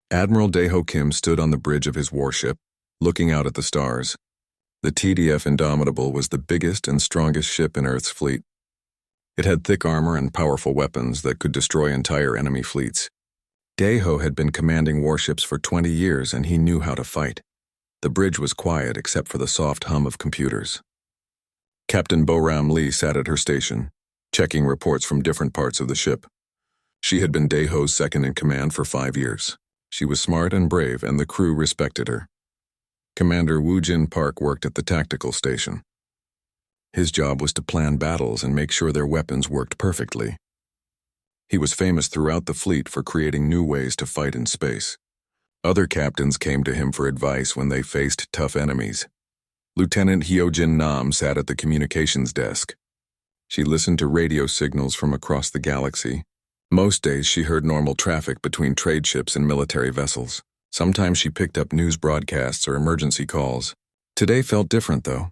Admiral Daeho Kim stood on the bridge of his warship, looking out at the stars. The TDF Indomitable was the biggest and strongest ship in Earth's fleet. It had thick armor and powerful weapons that could destroy entire enemy fleets. Daeho had been commanding warships for 20 years and he knew how to fight. The bridge was quiet except for the soft hum of computers. Captain Bo-Ram Lee sat at her station, checking reports from different parts of the ship. She had been Daeho's second-in-command for 5 years. She was smart and brave, and the crew respected her. Commander Woo-Jin Park worked at the tactical station. His job was to plan battles and make sure their weapons worked perfectly. He was famous throughout the fleet for creating new ways to fight in space. Other captains came to him for advice when they faced tough enemies. Lieutenant Hyojin Nam sat at the communications desk. She listened to radio signals from across the galaxy. Most days she heard normal traffic between trade ships and military vessels. Sometimes she picked up news broadcasts or emergency calls. Today felt different, though.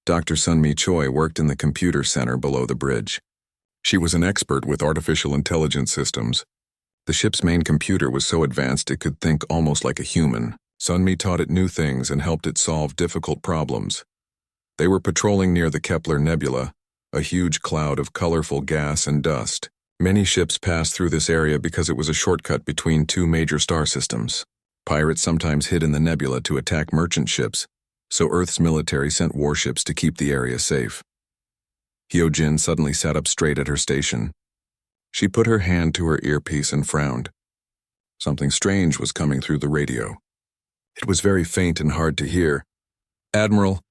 Dr. Sunmi Choi worked in the computer center below the bridge. She was an expert with artificial intelligence systems. The ship's main computer was so advanced it could think almost like a human. Sunmi taught it new things and helped it solve difficult problems. They were patrolling near the Kepler Nebula, a huge cloud of colorful gas and dust. Many ships passed through this area because it was a shortcut between two major star systems. Pirates sometimes hid in the nebula to attack merchant ships, so Earth's military sent warships to keep the area safe. Hyojin suddenly sat up straight at her station. She put her hand to her earpiece and frowned. Something strange was coming through the radio. It was very faint and hard to hear. "Admiral,"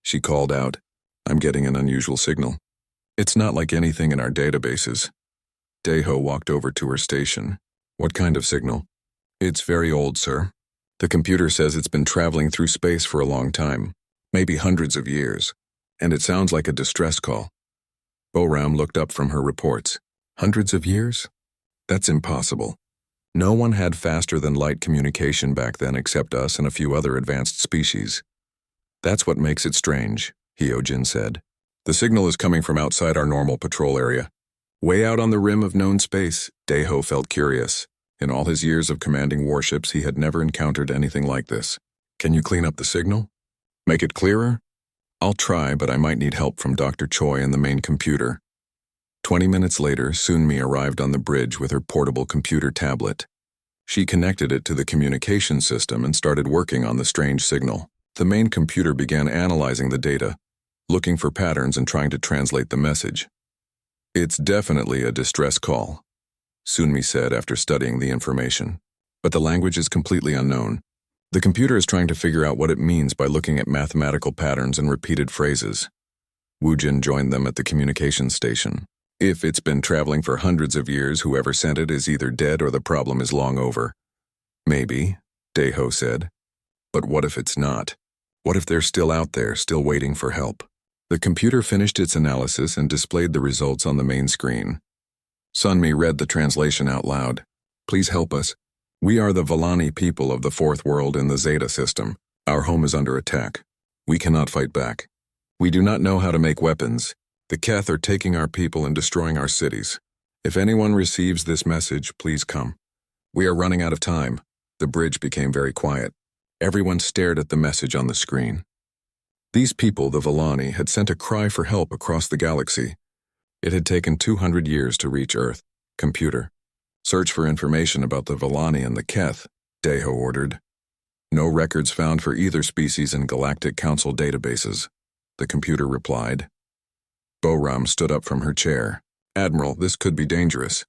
she called out, "I'm getting an unusual signal. It's not like anything in our databases." Daeho walked over to her station. "What kind of signal?" "It's very old, sir. The computer says it's been traveling through space for a long time, maybe hundreds of years, and it sounds like a distress call." Bo-Ram looked up from her reports. "Hundreds of years? That's impossible. No one had faster-than-light communication back then except us and a few other advanced species. That's what makes it strange," Hyojin said. "The signal is coming from outside our normal patrol area. Way out on the rim of known space." Daeho felt curious. In all his years of commanding warships, he had never encountered anything like this. "Can you clean up the signal? Make it clearer?" "I'll try, but I might need help from Dr. Choi and the main computer." 20 minutes later, Sunmi arrived on the bridge with her portable computer tablet. She connected it to the communication system and started working on the strange signal. The main computer began analyzing the data, looking for patterns and trying to translate the message. "It's definitely a distress call," Sunmi said after studying the information. "But the language is completely unknown. The computer is trying to figure out what it means by looking at mathematical patterns and repeated phrases." Woo-Jin joined them at the communications station. "If it's been traveling for hundreds of years, whoever sent it is either dead or the problem is long over." "Maybe," Daeho said. "But what if it's not? What if they're still out there, still waiting for help?" The computer finished its analysis and displayed the results on the main screen. Sunmi read the translation out loud. "Please help us. We are the Vallani people of the fourth world in the Zeta system. Our home is under attack. We cannot fight back. We do not know how to make weapons. The Keth are taking our people and destroying our cities. If anyone receives this message, please come. We are running out of time." The bridge became very quiet. Everyone stared at the message on the screen. These people, the Vallani, had sent a cry for help across the galaxy. It had taken 200 years to reach Earth. "Computer, search for information about the Vallani and the Keth," Daeho ordered. "No records found for either species in Galactic Council databases," the computer replied. Bo-Ram stood up from her chair. "Admiral, this could be dangerous.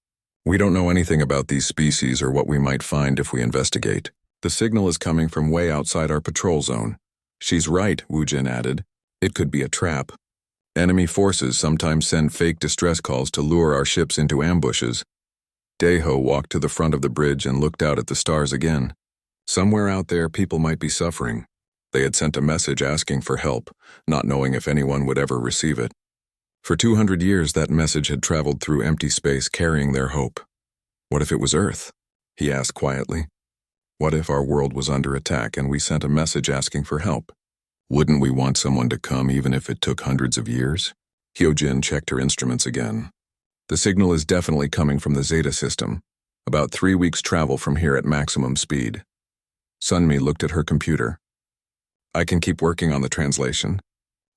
We don't know anything about these species or what we might find if we investigate. The signal is coming from way outside our patrol zone." "She's right," Woo-Jin added. "It could be a trap. Enemy forces sometimes send fake distress calls to lure our ships into ambushes." Daeho walked to the front of the bridge and looked out at the stars again. Somewhere out there, people might be suffering. They had sent a message asking for help, not knowing if anyone would ever receive it. For 200 years, that message had traveled through empty space carrying their hope. "What if it was Earth?" he asked quietly. "What if our world was under attack and we sent a message asking for help? Wouldn't we want someone to come even if it took hundreds of years?" Hyojin checked her instruments again. "The signal is definitely coming from the Zeta system. About 3 weeks' travel from here at maximum speed. Sunmi looked at her computer. I can keep working on the translation.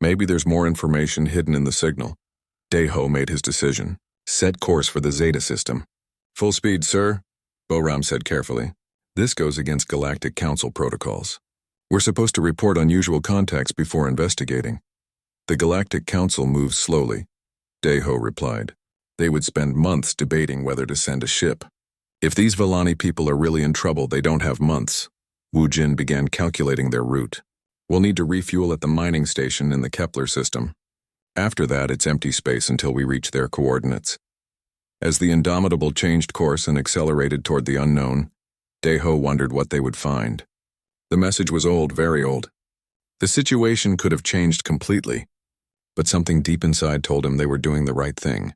Maybe there's more information hidden in the signal. Daeho made his decision. Set course for the Zeta system. Full speed, sir, Boram said carefully. This goes against Galactic Council protocols. We're supposed to report unusual contacts before investigating. The Galactic Council moves slowly, Daeho replied. They would spend months debating whether to send a ship. If these Villani people are really in trouble, they don't have months. Wu Jin began calculating their route. We'll need to refuel at the mining station in the Kepler system. After that, it's empty space until we reach their coordinates. As the Indomitable changed course and accelerated toward the unknown, Daeho wondered what they would find. The message was old, very old. The situation could have changed completely, but something deep inside told him they were doing the right thing.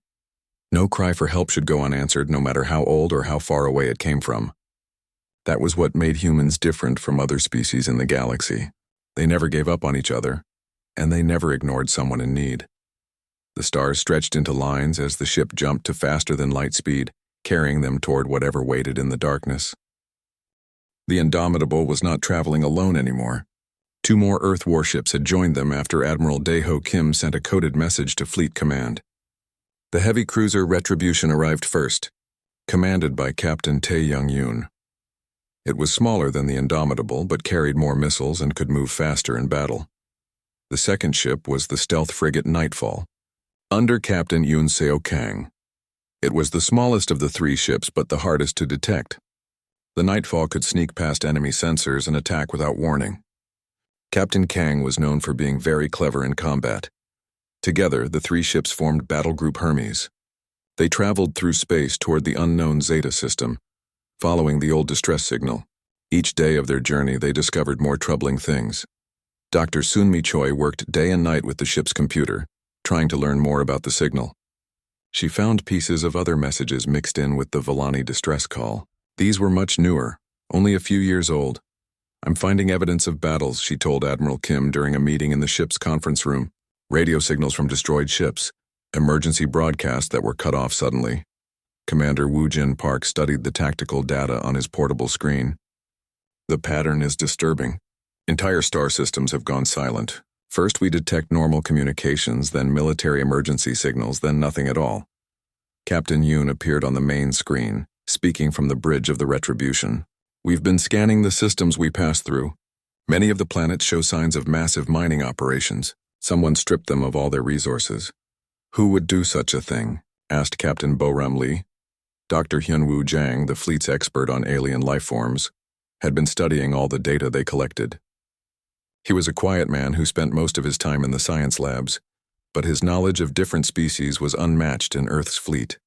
No cry for help should go unanswered, no matter how old or how far away it came from. That was what made humans different from other species in the galaxy. They never gave up on each other, and they never ignored someone in need. The stars stretched into lines as the ship jumped to faster-than-light speed, carrying them toward whatever waited in the darkness. The Indomitable was not traveling alone anymore. 2 more Earth warships had joined them after Admiral Daeho Kim sent a coded message to Fleet Command. The heavy cruiser Retribution arrived first, commanded by Captain Tae Young-yoon. It was smaller than the Indomitable, but carried more missiles and could move faster in battle. The second ship was the stealth frigate Nightfall, under Captain Yoon Seo Kang. It was the smallest of the 3 ships, but the hardest to detect. The Nightfall could sneak past enemy sensors and attack without warning. Captain Kang was known for being very clever in combat. Together, the 3 ships formed Battle Group Hermes. They traveled through space toward the unknown Zeta system, following the old distress signal. Each day of their journey, they discovered more troubling things. Dr. Sunmi Choi worked day and night with the ship's computer, trying to learn more about the signal. She found pieces of other messages mixed in with the Villani distress call. These were much newer, only a few years old. I'm finding evidence of battles, she told Admiral Kim during a meeting in the ship's conference room. Radio signals from destroyed ships, emergency broadcasts that were cut off suddenly. Commander Woo Jin Park studied the tactical data on his portable screen. The pattern is disturbing. Entire star systems have gone silent. First we detect normal communications, then military emergency signals, then nothing at all. Captain Yoon appeared on the main screen, speaking from the bridge of the Retribution. We've been scanning the systems we passed through. Many of the planets show signs of massive mining operations. Someone stripped them of all their resources. Who would do such a thing? Asked Captain Boram Lee. Dr. Hyunwoo Jang, the fleet's expert on alien lifeforms, had been studying all the data they collected. He was a quiet man who spent most of his time in the science labs, but his knowledge of different species was unmatched in Earth's fleet.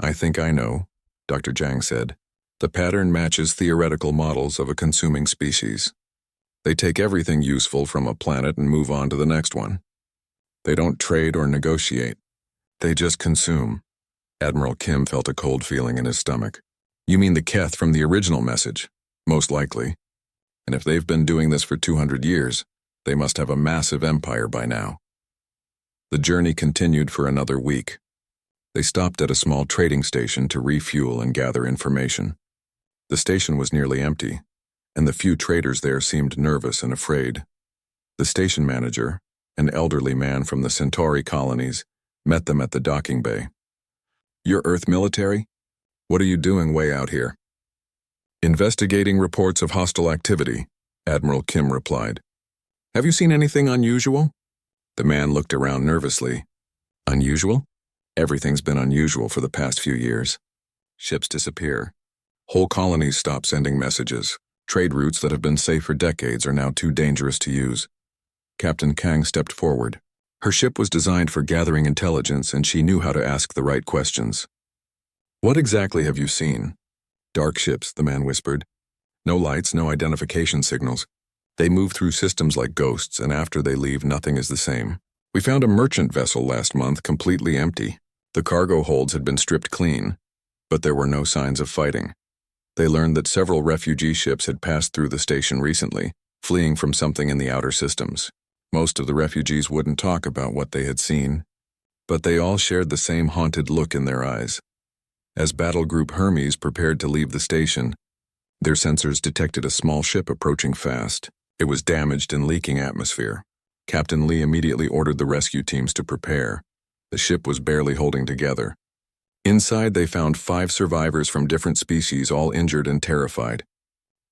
I think I know, Dr. Jang said. The pattern matches theoretical models of a consuming species. They take everything useful from a planet and move on to the next one. They don't trade or negotiate. They just consume. Admiral Kim felt a cold feeling in his stomach. You mean the Keth from the original message? Most likely. And if they've been doing this for 200 years, they must have a massive empire by now. The journey continued for another week. They stopped at a small trading station to refuel and gather information. The station was nearly empty, and the few traders there seemed nervous and afraid. The station manager, an elderly man from the Centauri colonies, met them at the docking bay. You're Earth military? What are you doing way out here? Investigating reports of hostile activity, Admiral Kim replied. Have you seen anything unusual? The man looked around nervously. Unusual? Everything's been unusual for the past few years. Ships disappear. Whole colonies stop sending messages. Trade routes that have been safe for decades are now too dangerous to use. Captain Kang stepped forward. Her ship was designed for gathering intelligence, and she knew how to ask the right questions. What exactly have you seen? Dark ships, the man whispered. No lights, no identification signals. They move through systems like ghosts, and after they leave, nothing is the same. We found a merchant vessel last month completely empty. The cargo holds had been stripped clean, but there were no signs of fighting. They learned that several refugee ships had passed through the station recently, fleeing from something in the outer systems. Most of the refugees wouldn't talk about what they had seen, but they all shared the same haunted look in their eyes. As Battle Group Hermes prepared to leave the station, their sensors detected a small ship approaching fast. It was damaged and leaking atmosphere. Captain Lee immediately ordered the rescue teams to prepare. The ship was barely holding together. Inside, they found 5 survivors from different species, all injured and terrified.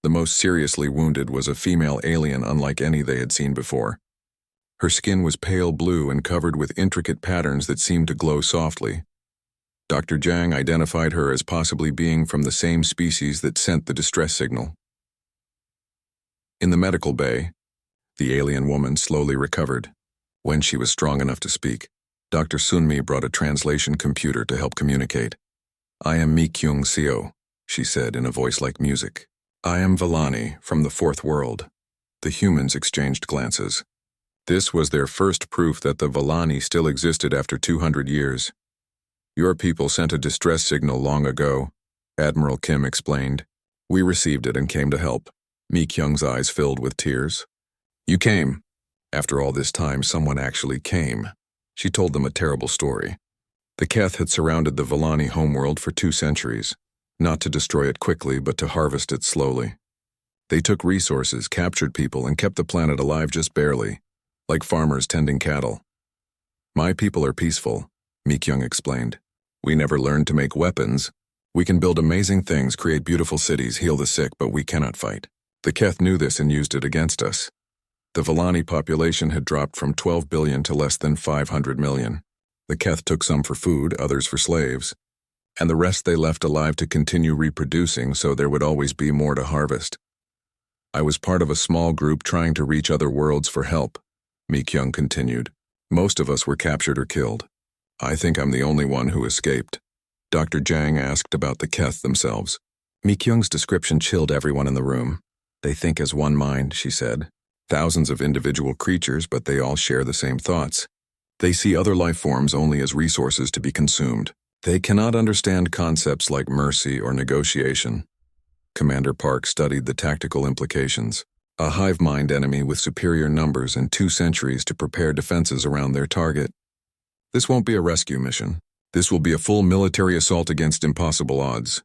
The most seriously wounded was a female alien unlike any they had seen before. Her skin was pale blue and covered with intricate patterns that seemed to glow softly. Dr. Jiang identified her as possibly being from the same species that sent the distress signal. In the medical bay, the alien woman slowly recovered. When she was strong enough to speak, Dr. Sunmi brought a translation computer to help communicate. "I am Mi Kyung Seo," she said in a voice like music. "I am Villani from the Fourth World." The humans exchanged glances. This was their first proof that the Villani still existed after 200 years. "Your people sent a distress signal long ago," Admiral Kim explained. "We received it and came to help." Mi Kyung's eyes filled with tears. "You came. After all this time, someone actually came." She told them a terrible story. The Keth had surrounded the Villani homeworld for 2 centuries, not to destroy it quickly, but to harvest it slowly. They took resources, captured people, and kept the planet alive just barely, like farmers tending cattle. "My people are peaceful," Mi Kyung explained. "We never learned to make weapons. We can build amazing things, create beautiful cities, heal the sick, but we cannot fight." The Keth knew this and used it against us. The Villani population had dropped from 12 billion to less than 500 million. The Keth took some for food, others for slaves, and the rest they left alive to continue reproducing so there would always be more to harvest. "I was part of a small group trying to reach other worlds for help," Mi Kyung continued. "Most of us were captured or killed. I think I'm the only one who escaped." Dr. Jiang asked about the Keth themselves. Mi Kyung's description chilled everyone in the room. "They think as one mind," she said. "Thousands of individual creatures, but they all share the same thoughts. They see other life forms only as resources to be consumed. They cannot understand concepts like mercy or negotiation." Commander Park studied the tactical implications. A hive mind enemy with superior numbers and 2 centuries to prepare defenses around their target. "This won't be a rescue mission. This will be a full military assault against impossible odds."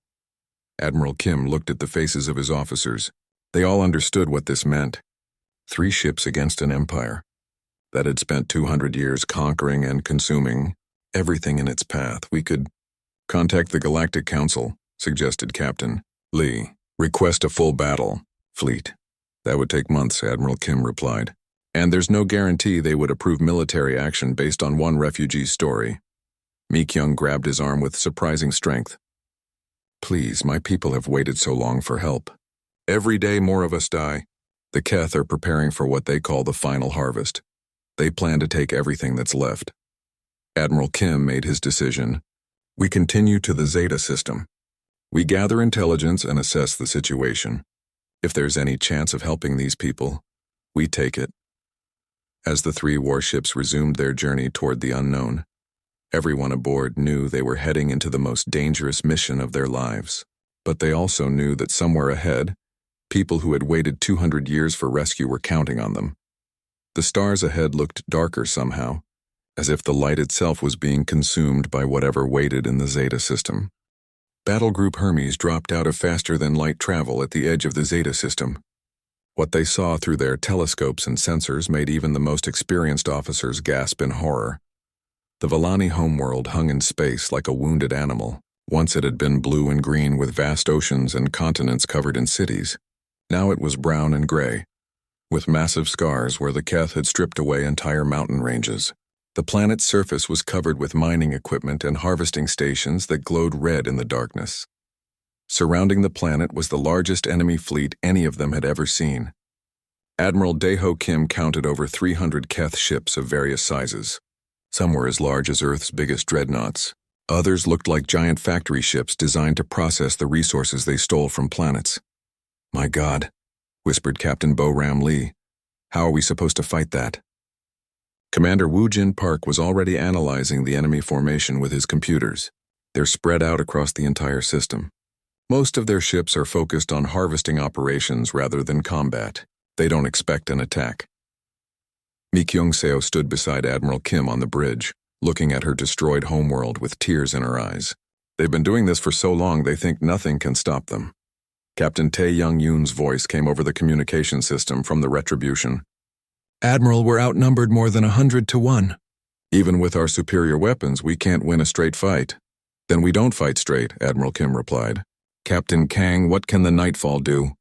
Admiral Kim looked at the faces of his officers. They all understood what this meant. 3 ships against an empire that had spent 200 years conquering and consuming everything in its path. "We could contact the Galactic Council," suggested Captain Lee. "Request a full battle fleet." "That would take months," Admiral Kim replied. "And there's no guarantee they would approve military action based on one refugee's story." Mi Kyung grabbed his arm with surprising strength. "Please, my people have waited so long for help. Every day more of us die. The Keth are preparing for what they call the final harvest. They plan to take everything that's left." Admiral Kim made his decision. "We continue to the Zeta system. We gather intelligence and assess the situation. If there's any chance of helping these people, we take it." As the 3 warships resumed their journey toward the unknown, everyone aboard knew they were heading into the most dangerous mission of their lives. But they also knew that somewhere ahead, people who had waited 200 years for rescue were counting on them. The stars ahead looked darker somehow, as if the light itself was being consumed by whatever waited in the Zeta system. Battle Group Hermes dropped out of faster-than-light travel at the edge of the Zeta system. What they saw through their telescopes and sensors made even the most experienced officers gasp in horror. The Villani homeworld hung in space like a wounded animal. Once it had been blue and green with vast oceans and continents covered in cities. Now it was brown and gray, with massive scars where the Keth had stripped away entire mountain ranges. The planet's surface was covered with mining equipment and harvesting stations that glowed red in the darkness. Surrounding the planet was the largest enemy fleet any of them had ever seen. Admiral Daeho Kim counted over 300 Keth ships of various sizes. Some were as large as Earth's biggest dreadnoughts. Others looked like giant factory ships designed to process the resources they stole from planets. "My God," whispered Captain Bo Ram Lee. "How are we supposed to fight that?" Commander Woo Jin Park was already analyzing the enemy formation with his computers. They're spread out across the entire system. Most of their ships are focused on harvesting operations rather than combat. They don't expect an attack. Mi Kyung Seo stood beside Admiral Kim on the bridge, looking at her destroyed homeworld with tears in her eyes. They've been doing this for so long they think nothing can stop them. Captain Tae Young-yoon's voice came over the communication system from the Retribution. Admiral, we're outnumbered more than 100 to 1. Even with our superior weapons, we can't win a straight fight. Then we don't fight straight, Admiral Kim replied. Captain Kang, what can the Nightfall do?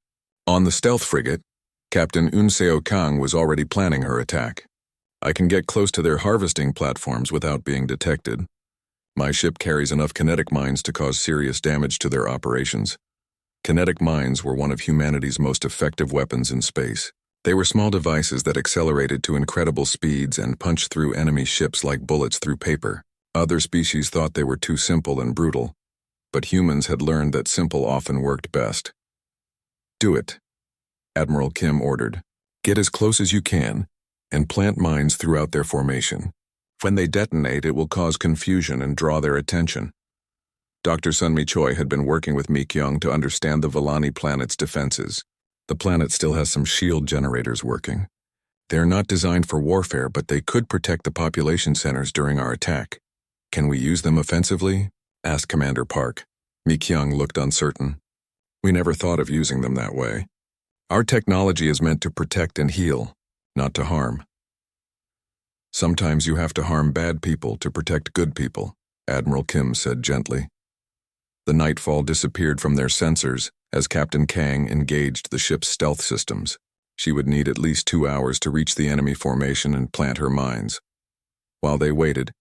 On the stealth frigate, Captain Eun Seo Kang was already planning her attack. I can get close to their harvesting platforms without being detected. My ship carries enough kinetic mines to cause serious damage to their operations. Kinetic mines were one of humanity's most effective weapons in space. They were small devices that accelerated to incredible speeds and punched through enemy ships like bullets through paper. Other species thought they were too simple and brutal, but humans had learned that simple often worked best. Do it, Admiral Kim ordered. Get as close as you can and plant mines throughout their formation. When they detonate, it will cause confusion and draw their attention. Dr. Sunmi Choi had been working with Mi Kyung to understand the Vellani planet's defenses. The planet still has some shield generators working. They are not designed for warfare, but they could protect the population centers during our attack. Can we use them offensively? Asked Commander Park. Mi Kyung looked uncertain. We never thought of using them that way. Our technology is meant to protect and heal, not to harm. Sometimes you have to harm bad people to protect good people, Admiral Kim said gently. The Nightfall disappeared from their sensors as Captain Kang engaged the ship's stealth systems. She would need at least 2 hours to reach the enemy formation and plant her mines. While they waited,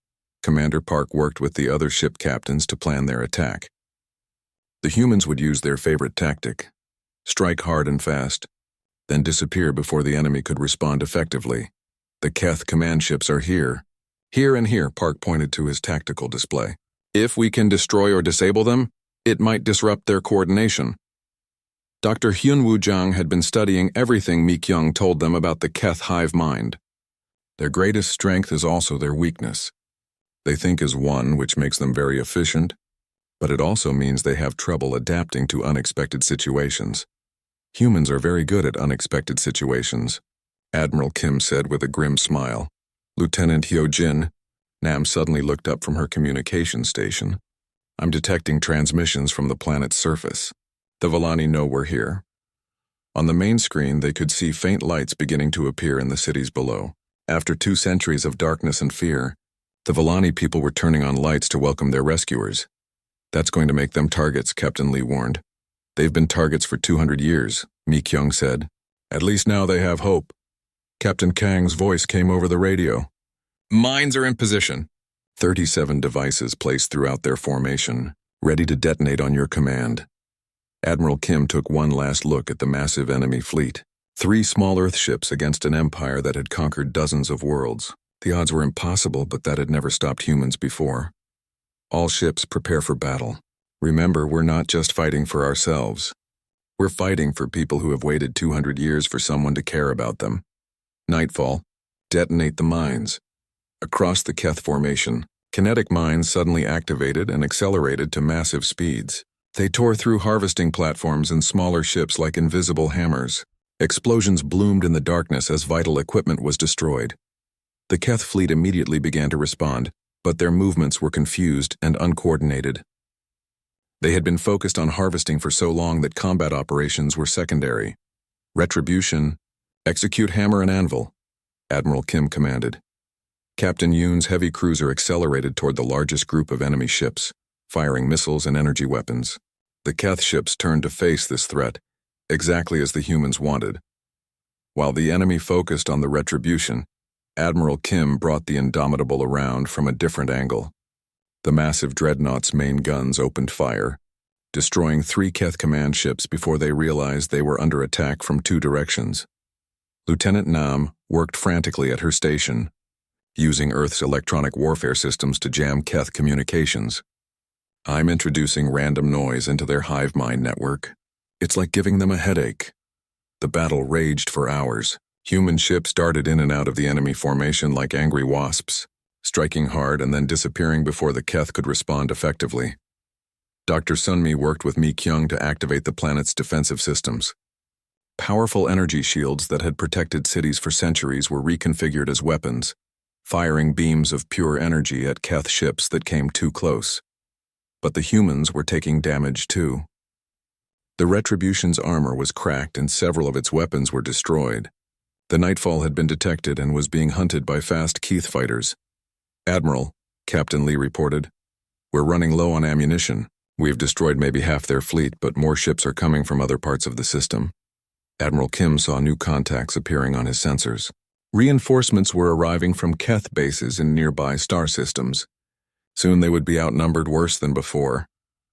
Commander Park worked with the other ship captains to plan their attack. The humans would use their favorite tactic: strike hard and fast, then disappear before the enemy could respond effectively. The Keth command ships are here. Here and here, Park pointed to his tactical display. If we can destroy or disable them, it might disrupt their coordination. Dr. Hyun-woo Jang had been studying everything Mi Kyung told them about the Keth hive mind. Their greatest strength is also their weakness. They think as one, which makes them very efficient, but it also means they have trouble adapting to unexpected situations. Humans are very good at unexpected situations, Admiral Kim said with a grim smile. Lieutenant Hyo-jin, Nam suddenly looked up from her communication station. I'm detecting transmissions from the planet's surface. The Vellani know we're here. On the main screen, they could see faint lights beginning to appear in the cities below. After 2 centuries of darkness and fear, the Vellani people were turning on lights to welcome their rescuers. That's going to make them targets, Captain Lee warned. They've been targets for 200 years, Mi Kyung said. At least now they have hope. Captain Kang's voice came over the radio. Mines are in position. 37 devices placed throughout their formation, ready to detonate on your command. Admiral Kim took one last look at the massive enemy fleet. 3 small Earth ships against an empire that had conquered dozens of worlds. The odds were impossible, but that had never stopped humans before. All ships prepare for battle. Remember, we're not just fighting for ourselves. We're fighting for people who have waited 200 years for someone to care about them. Nightfall, detonate the mines. Across the Keth formation, kinetic mines suddenly activated and accelerated to massive speeds. They tore through harvesting platforms and smaller ships like invisible hammers. Explosions bloomed in the darkness as vital equipment was destroyed. The Keth fleet immediately began to respond, but their movements were confused and uncoordinated. They had been focused on harvesting for so long that combat operations were secondary. Retribution, execute hammer and anvil, Admiral Kim commanded. Captain Yoon's heavy cruiser accelerated toward the largest group of enemy ships, firing missiles and energy weapons. The Keth ships turned to face this threat, exactly as the humans wanted. While the enemy focused on the Retribution, Admiral Kim brought the Indomitable around from a different angle. The massive dreadnought's main guns opened fire, destroying 3 Keth command ships before they realized they were under attack from 2 directions. Lieutenant Nam worked frantically at her station, using Earth's electronic warfare systems to jam Keth communications. I'm introducing random noise into their hive mind network. It's like giving them a headache. The battle raged for hours. Human ships darted in and out of the enemy formation like angry wasps, striking hard and then disappearing before the Keth could respond effectively. Dr. Sunmi worked with Mi Kyung to activate the planet's defensive systems. Powerful energy shields that had protected cities for centuries were reconfigured as weapons, firing beams of pure energy at Keth ships that came too close. but the humans were taking damage too. The Retribution's armor was cracked and several of its weapons were destroyed. The Nightfall had been detected and was being hunted by fast Keith fighters. "Admiral," Captain Lee reported, "we're running low on ammunition. We've destroyed maybe half their fleet, but more ships are coming from other parts of the system." Admiral Kim saw new contacts appearing on his sensors. Reinforcements were arriving from Keth bases in nearby star systems. Soon they would be outnumbered worse than before,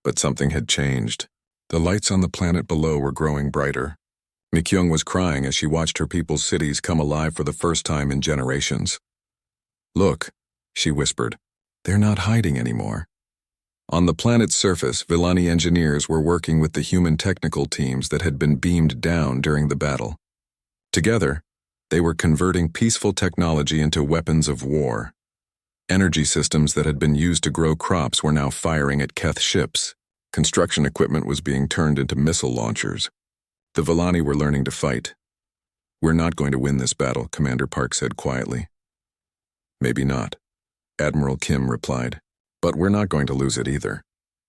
but something had changed. The lights on the planet below were growing brighter. Mi-kyung was crying as she watched her people's cities come alive for the first time in generations. "Look," she whispered, "they're not hiding anymore." On the planet's surface, Villani engineers were working with the human technical teams that had been beamed down during the battle. Together, they were converting peaceful technology into weapons of war. Energy systems that had been used to grow crops were now firing at Keth ships. Construction equipment was being turned into missile launchers. The Villani were learning to fight. "We're not going to win this battle," Commander Park said quietly. "Maybe not," Admiral Kim replied. "But we're not going to lose it either."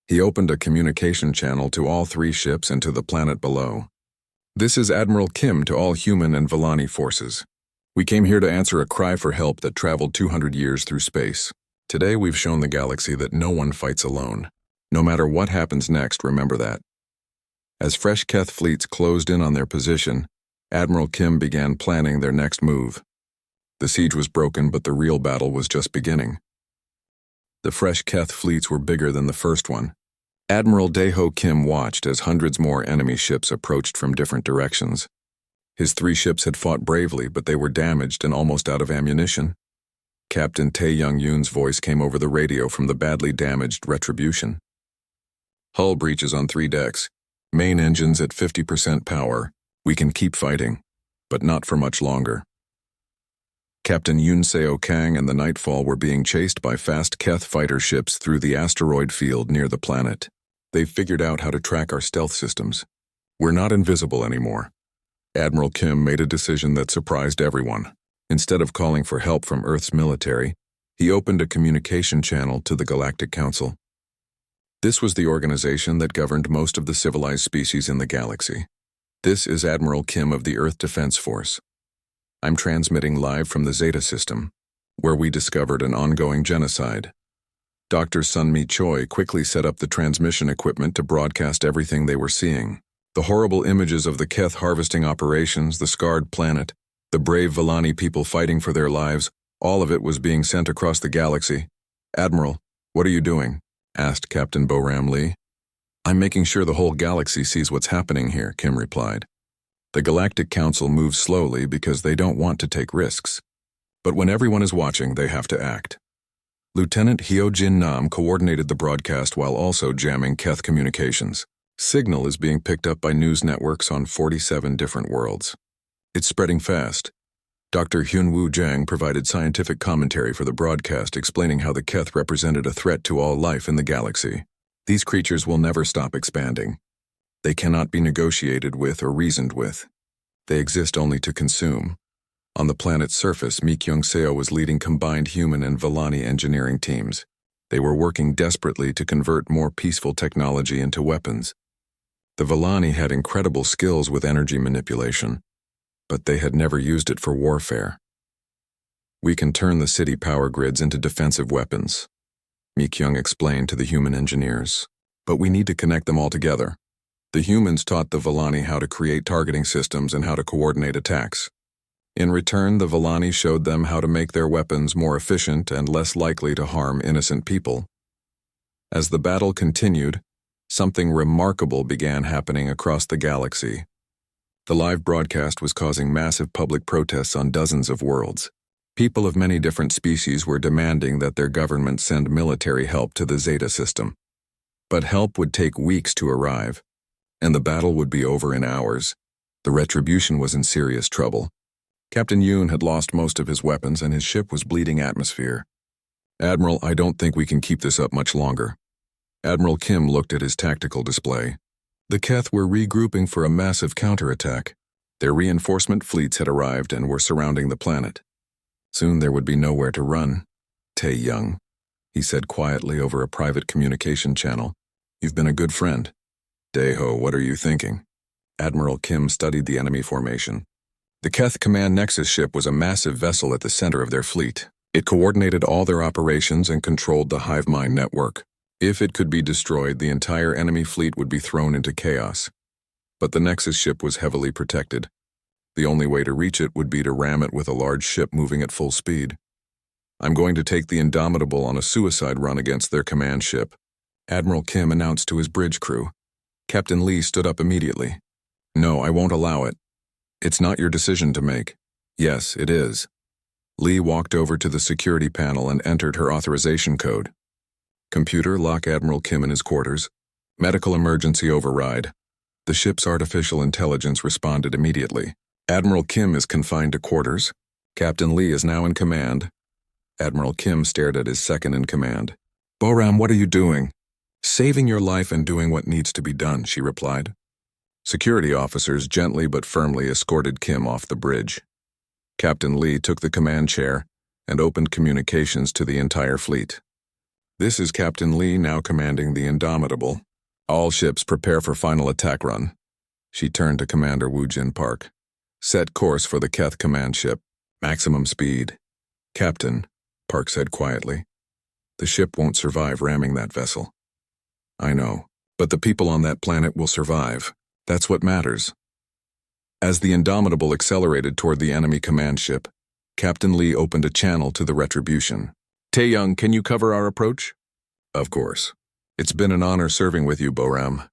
He opened a communication channel to all 3 ships and to the planet below. "This is Admiral Kim to all human and Villani forces. We came here to answer a cry for help that traveled 200 years through space. Today we've shown the galaxy that no one fights alone. No matter what happens next, remember that." As fresh Keth fleets closed in on their position, Admiral Kim began planning their next move. The siege was broken, but the real battle was just beginning. The fresh Keth fleets were bigger than the first one. Admiral Daeho Kim watched as hundreds more enemy ships approached from different directions. His 3 ships had fought bravely, but they were damaged and almost out of ammunition. Captain Tae Young-yoon's voice came over the radio from the badly damaged Retribution. "Hull breaches on 3 decks. Main engines at 50% power. We can keep fighting, but not for much longer." Captain Yoon Seo Kang and the Nightfall were being chased by fast Keth fighter ships through the asteroid field near the planet. "They've figured out how to track our stealth systems. We're not invisible anymore." Admiral Kim made a decision that surprised everyone. Instead of calling for help from Earth's military, he opened a communication channel to the Galactic Council. This was the organization that governed most of the civilized species in the galaxy. "This is Admiral Kim of the Earth Defense Force. I'm transmitting live from the Zeta system, where we discovered an ongoing genocide." Dr. Sunmi Choi quickly set up the transmission equipment to broadcast everything they were seeing. The horrible images of the Keth harvesting operations, the scarred planet, the brave Villani people fighting for their lives, all of it was being sent across the galaxy. "Admiral, what are you doing?" asked Captain Boram Lee. "I'm making sure the whole galaxy sees what's happening here," Kim replied. The Galactic Council moves slowly because they don't want to take risks. But when everyone is watching, they have to act. Lieutenant Hyo-jin Nam coordinated the broadcast while also jamming Keth communications. Signal is being picked up by news networks on 47 different worlds. It's spreading fast. Dr. Hyun-woo Jang provided scientific commentary for the broadcast explaining how the Keth represented a threat to all life in the galaxy. These creatures will never stop expanding. They cannot be negotiated with or reasoned with. They exist only to consume. On the planet's surface, Mi-kyung Seo was leading combined human and Villani engineering teams. They were working desperately to convert more peaceful technology into weapons. The Villani had incredible skills with energy manipulation, but they had never used it for warfare. "We can turn the city power grids into defensive weapons," Mi-kyung explained to the human engineers. "But we need to connect them all together." The humans taught the Villani how to create targeting systems and how to coordinate attacks. In return, the Villani showed them how to make their weapons more efficient and less likely to harm innocent people. As the battle continued, something remarkable began happening across the galaxy. The live broadcast was causing massive public protests on dozens of worlds. People of many different species were demanding that their government send military help to the Zeta system. But help would take weeks to arrive, and the battle would be over in hours. The Retribution was in serious trouble. Captain Yoon had lost most of his weapons and his ship was bleeding atmosphere. "Admiral, I don't think we can keep this up much longer." Admiral Kim looked at his tactical display. The Keth were regrouping for a massive counterattack. Their reinforcement fleets had arrived and were surrounding the planet. Soon there would be nowhere to run. Tae Young. he said quietly over a private communication channel. "You've been a good friend." "Daeho, what are you thinking?" Admiral Kim studied the enemy formation. The Keth Command Nexus ship was a massive vessel at the center of their fleet. It coordinated all their operations and controlled the hive mind network. If it could be destroyed, the entire enemy fleet would be thrown into chaos. But the Nexus ship was heavily protected. The only way to reach it would be to ram it with a large ship moving at full speed. "I'm going to take the Indomitable on a suicide run against their command ship," Admiral Kim announced to his bridge crew. Captain Lee stood up immediately. "No, I won't allow it. It's not your decision to make." "Yes, it is." Lee walked over to the security panel and entered her authorization code. "Computer, lock Admiral Kim in his quarters. Medical emergency override." The ship's artificial intelligence responded immediately. "Admiral Kim is confined to quarters. Captain Lee is now in command." Admiral Kim stared at his second-in-command. "Boram, what are you doing?" "Saving your life and doing what needs to be done," she replied. Security officers gently but firmly escorted Kim off the bridge. Captain Lee took the command chair and opened communications to the entire fleet. "This is Captain Lee, now commanding the Indomitable. All ships prepare for final attack run." She turned to Commander Woojin Park. "Set course for the Keth command ship. Maximum speed." "Captain," Park said quietly, "the ship won't survive ramming that vessel." "I know, but the people on that planet will survive. That's what matters." As the Indomitable accelerated toward the enemy command ship, Captain Lee opened a channel to the Retribution. "Taeyong, can you cover our approach?" "Of course. It's been an honor serving with you, Boram."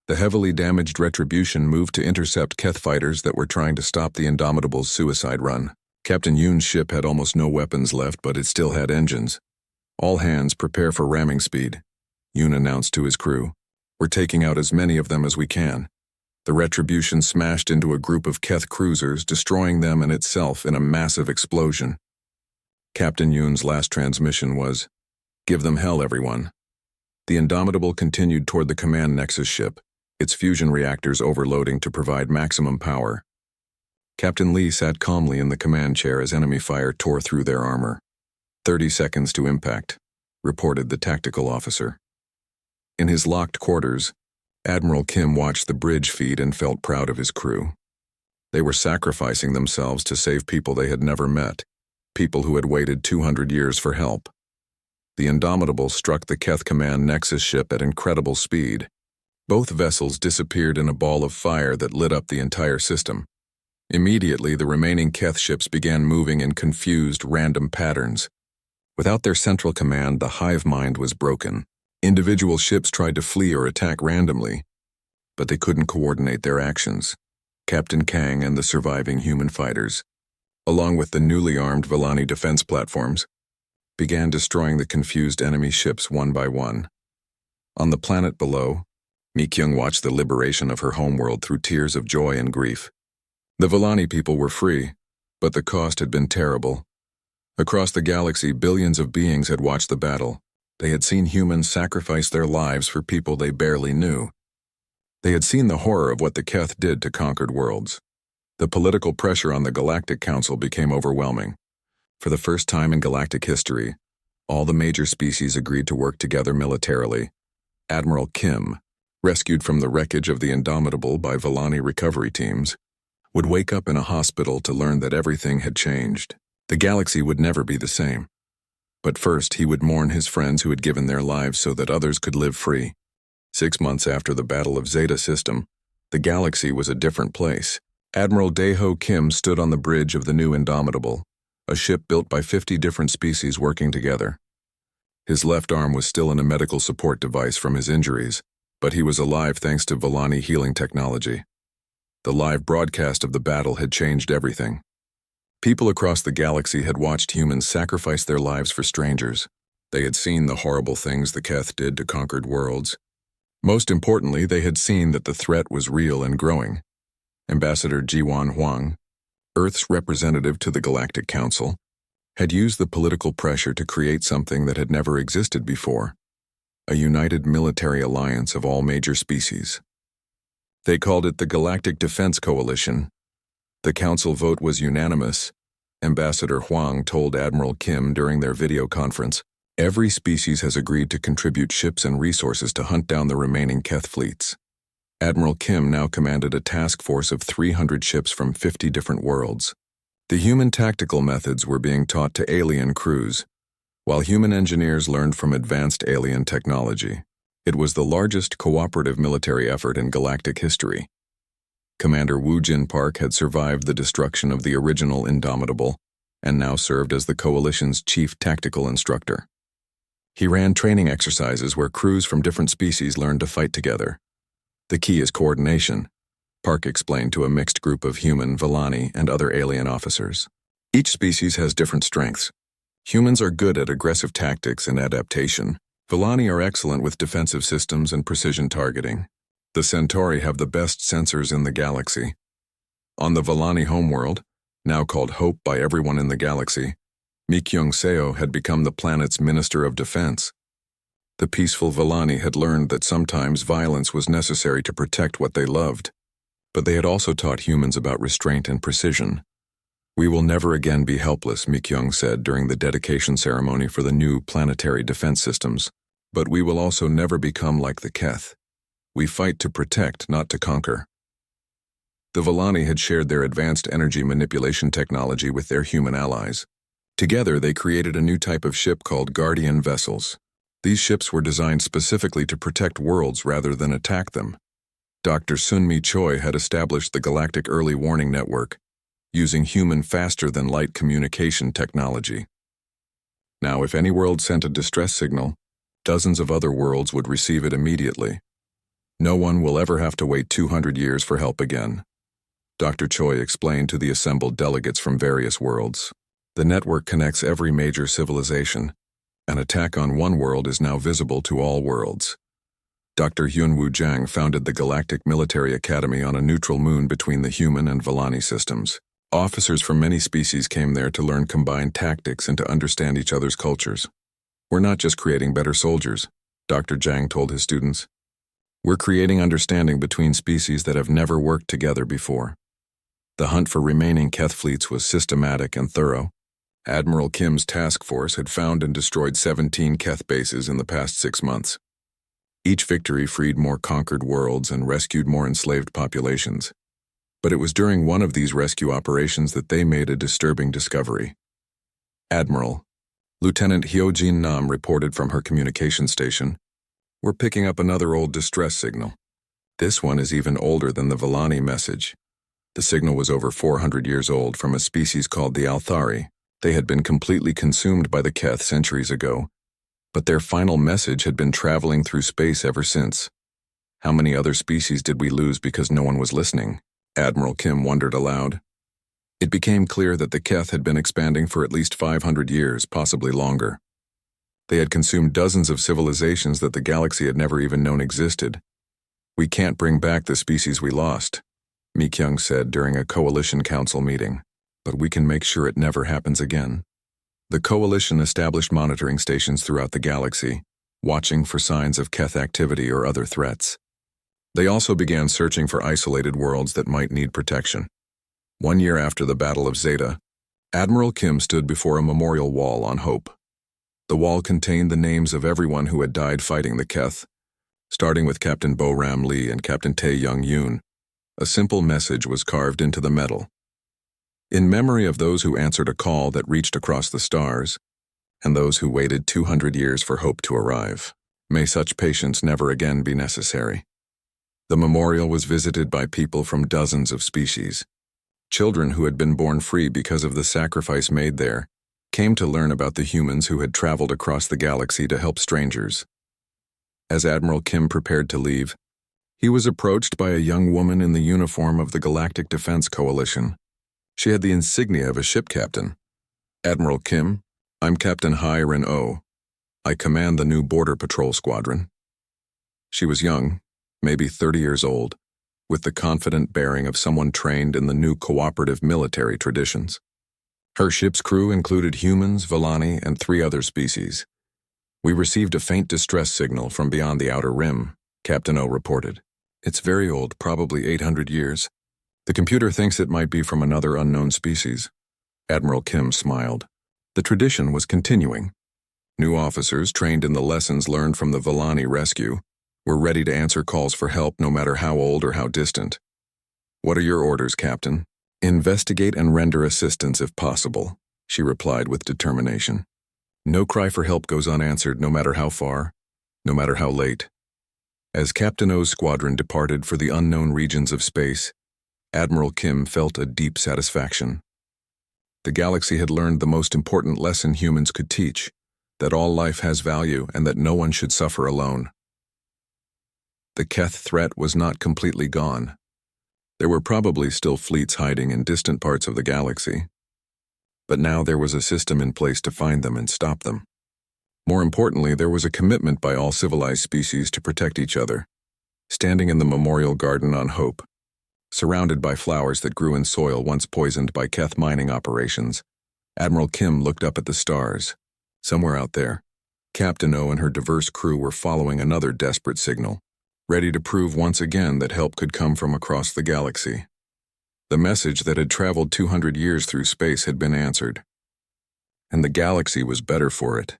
The heavily damaged Retribution moved to intercept Keth fighters that were trying to stop the Indomitable's suicide run. Captain Yoon's ship had almost no weapons left, but it still had engines. "All hands prepare for ramming speed," Yoon announced to his crew. "We're taking out as many of them as we can." The Retribution smashed into a group of Keth cruisers, destroying them and itself in a massive explosion. Captain Yoon's last transmission was, "Give them hell, everyone." The Indomitable continued toward the command Nexus ship, its fusion reactors overloading to provide maximum power. Captain Lee sat calmly in the command chair as enemy fire tore through their armor. 30 seconds to impact, reported the tactical officer. In his locked quarters, Admiral Kim watched the bridge feed and felt proud of his crew. They were sacrificing themselves to save people they had never met, people who had waited 200 years for help. The Indomitable struck the Keth Command Nexus ship at incredible speed. Both vessels disappeared in a ball of fire that lit up the entire system. Immediately, the remaining Keth ships began moving in confused, random patterns. Without their central command, the hive mind was broken. Individual ships tried to flee or attack randomly, but they couldn't coordinate their actions. Captain Kang and the surviving human fighters, along with the newly armed Villani defense platforms, began destroying the confused enemy ships one by one. On the planet below, Mi-kyung watched the liberation of her homeworld through tears of joy and grief. The Villani people were free, but the cost had been terrible. Across the galaxy, billions of beings had watched the battle. They had seen humans sacrifice their lives for people they barely knew. They had seen the horror of what the Keth did to conquered worlds. The political pressure on the Galactic Council became overwhelming. For the first time in galactic history, all the major species agreed to work together militarily. Admiral Kim, rescued from the wreckage of the Indomitable by Villani recovery teams, would wake up in a hospital to learn that everything had changed. The galaxy would never be the same. But first, he would mourn his friends who had given their lives so that others could live free. 6 months after the Battle of Zeta System, the galaxy was a different place. Admiral Daeho Kim stood on the bridge of the new Indomitable, a ship built by 50 different species working together. His left arm was still in a medical support device from his injuries, but he was alive thanks to Villani healing technology. The live broadcast of the battle had changed everything. People across the galaxy had watched humans sacrifice their lives for strangers. They had seen the horrible things the Keth did to conquered worlds. Most importantly, they had seen that the threat was real and growing. Ambassador Jiwan Huang, Earth's representative to the Galactic Council, had used the political pressure to create something that had never existed before, a united military alliance of all major species. They called it the Galactic Defense Coalition. The council vote was unanimous, Ambassador Huang told Admiral Kim during their video conference. Every species has agreed to contribute ships and resources to hunt down the remaining Keth fleets. Admiral Kim now commanded a task force of 300 ships from 50 different worlds. The human tactical methods were being taught to alien crews, while human engineers learned from advanced alien technology. It was the largest cooperative military effort in galactic history. Commander Woo Jin Park had survived the destruction of the original Indomitable and now served as the coalition's chief tactical instructor. He ran training exercises where crews from different species learned to fight together. The key is coordination, Park explained to a mixed group of human, Villani, and other alien officers. Each species has different strengths. Humans are good at aggressive tactics and adaptation. Villani are excellent with defensive systems and precision targeting. The Centauri have the best sensors in the galaxy. On the Villani homeworld, now called Hope by everyone in the galaxy, Mi Kyung-seo had become the planet's Minister of Defense. The peaceful Villani had learned that sometimes violence was necessary to protect what they loved, but they had also taught humans about restraint and precision. "We will never again be helpless," Mi Kyung said during the dedication ceremony for the new planetary defense systems, "but we will also never become like the Keth. We fight to protect, not to conquer." The Villani had shared their advanced energy manipulation technology with their human allies. Together, they created a new type of ship called Guardian vessels. These ships were designed specifically to protect worlds rather than attack them. Dr. Sun-Mi Choi had established the Galactic Early Warning Network, using human faster-than-light communication technology. Now, if any world sent a distress signal, dozens of other worlds would receive it immediately. No one will ever have to wait 200 years for help again, Dr. Choi explained to the assembled delegates from various worlds. The network connects every major civilization. An attack on one world is now visible to all worlds. Dr. Hyunwoo Jang founded the Galactic Military Academy on a neutral moon between the human and Villani systems. Officers from many species came there to learn combined tactics and to understand each other's cultures. "We're not just creating better soldiers," Dr. Jang told his students. "We're creating understanding between species that have never worked together before." The hunt for remaining Keth fleets was systematic and thorough. Admiral Kim's task force had found and destroyed 17 Keth bases in the past 6 months. Each victory freed more conquered worlds and rescued more enslaved populations. But it was during one of these rescue operations that they made a disturbing discovery. "Admiral," Lieutenant Hyojin Nam reported from her communication station, "we're picking up another old distress signal. This one is even older than the Villani message." The signal was over 400 years old from a species called the Althari. They had been completely consumed by the Keth centuries ago, but their final message had been traveling through space ever since. How many other species did we lose because no one was listening? Admiral Kim wondered aloud. It became clear that the Keth had been expanding for at least 500 years, possibly longer. They had consumed dozens of civilizations that the galaxy had never even known existed. "We can't bring back the species we lost," Mi Kyung said during a coalition council meeting, "but we can make sure it never happens again." The coalition established monitoring stations throughout the galaxy, watching for signs of Keth activity or other threats. They also began searching for isolated worlds that might need protection. 1 year after the Battle of Zeta, Admiral Kim stood before a memorial wall on Hope. The wall contained the names of everyone who had died fighting the Keth, starting with Captain Bo Ram Lee and Captain Tae Young Yoon. A simple message was carved into the metal. "In memory of those who answered a call that reached across the stars, and those who waited 200 years for hope to arrive, may such patience never again be necessary." The memorial was visited by people from dozens of species. Children who had been born free because of the sacrifice made there came to learn about the humans who had traveled across the galaxy to help strangers. As Admiral Kim prepared to leave, he was approached by a young woman in the uniform of the Galactic Defense Coalition. She had the insignia of a ship captain. "Admiral Kim, I'm Captain Hai Ren-oh. I command the new Border Patrol Squadron." She was young, maybe 30 years old, with the confident bearing of someone trained in the new cooperative military traditions. Her ship's crew included humans, Villani, and 3 other species. "We received a faint distress signal from beyond the outer rim," Captain O reported. "It's very old, probably 800 years. The computer thinks it might be from another unknown species." Admiral Kim smiled. The tradition was continuing. New officers, trained in the lessons learned from the Villani rescue, were ready to answer calls for help no matter how old or how distant. "What are your orders, Captain?" "Investigate and render assistance if possible," she replied with determination. No cry for help goes unanswered, no matter how far, no matter how late. As Captain O's squadron departed for the unknown regions of space, Admiral Kim felt a deep satisfaction. The galaxy had learned the most important lesson humans could teach, that all life has value and that no one should suffer alone. The Keth threat was not completely gone. There were probably still fleets hiding in distant parts of the galaxy. But now there was a system in place to find them and stop them. More importantly, there was a commitment by all civilized species to protect each other. Standing in the memorial garden on Hope, surrounded by flowers that grew in soil once poisoned by Keth mining operations, Admiral Kim looked up at the stars. Somewhere out there, Captain O and her diverse crew were following another desperate signal, ready to prove once again that help could come from across the galaxy. The message that had traveled 200 years through space had been answered, and the galaxy was better for it.